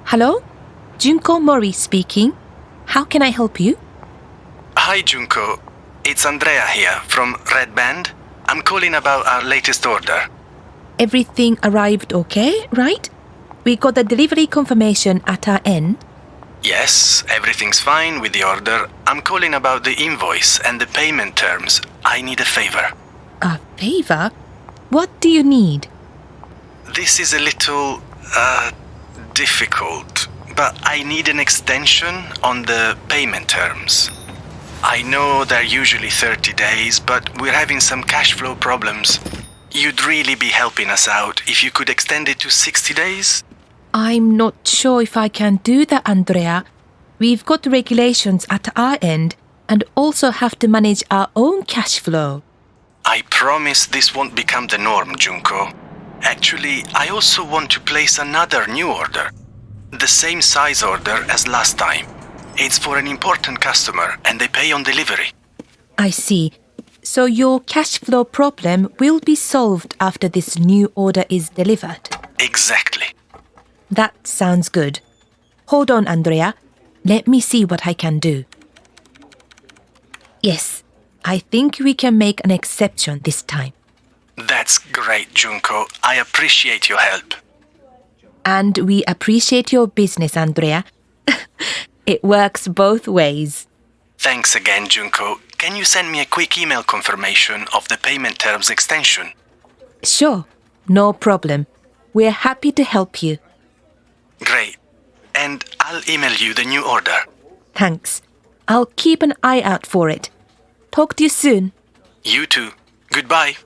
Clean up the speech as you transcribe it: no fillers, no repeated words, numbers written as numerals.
Hello? Junko Mori speaking. How can I help you? Hi, Junko. It's Andrea here from Red Band. I'm calling about our latest order. Everything arrived okay, right? We got the delivery confirmation at our end. Yes, everything's fine with the order. I'm calling about the invoice and the payment terms. I need a favor. A favor? What do you need? This is a little, difficult, but I need an extension on the payment terms. I know they're usually 30 days, but we're having some cash flow problems. You'd really be helping us out if you could extend it to 60 days? I'm not sure if I can do that, Andrea. We've got regulations at our end and also have to manage our own cash flow. I promise this won't become the norm, Junko. Actually, I also want to place another new order. The same size order as last time. It's for an important customer and they pay on delivery. I see. So your cash flow problem will be solved after this new order is delivered. Exactly. That sounds good. Hold on, Andrea. Let me see what I can do. Yes, I think we can make an exception this time. That's great, Junko. I appreciate your help. And we appreciate your business, Andrea. It works both ways. Thanks again, Junko. Can you send me a quick email confirmation of the payment terms extension? Sure, no problem. We're happy to help you. Great. And I'll email you the new order. Thanks. I'll keep an eye out for it. Talk to you soon. You too. Goodbye.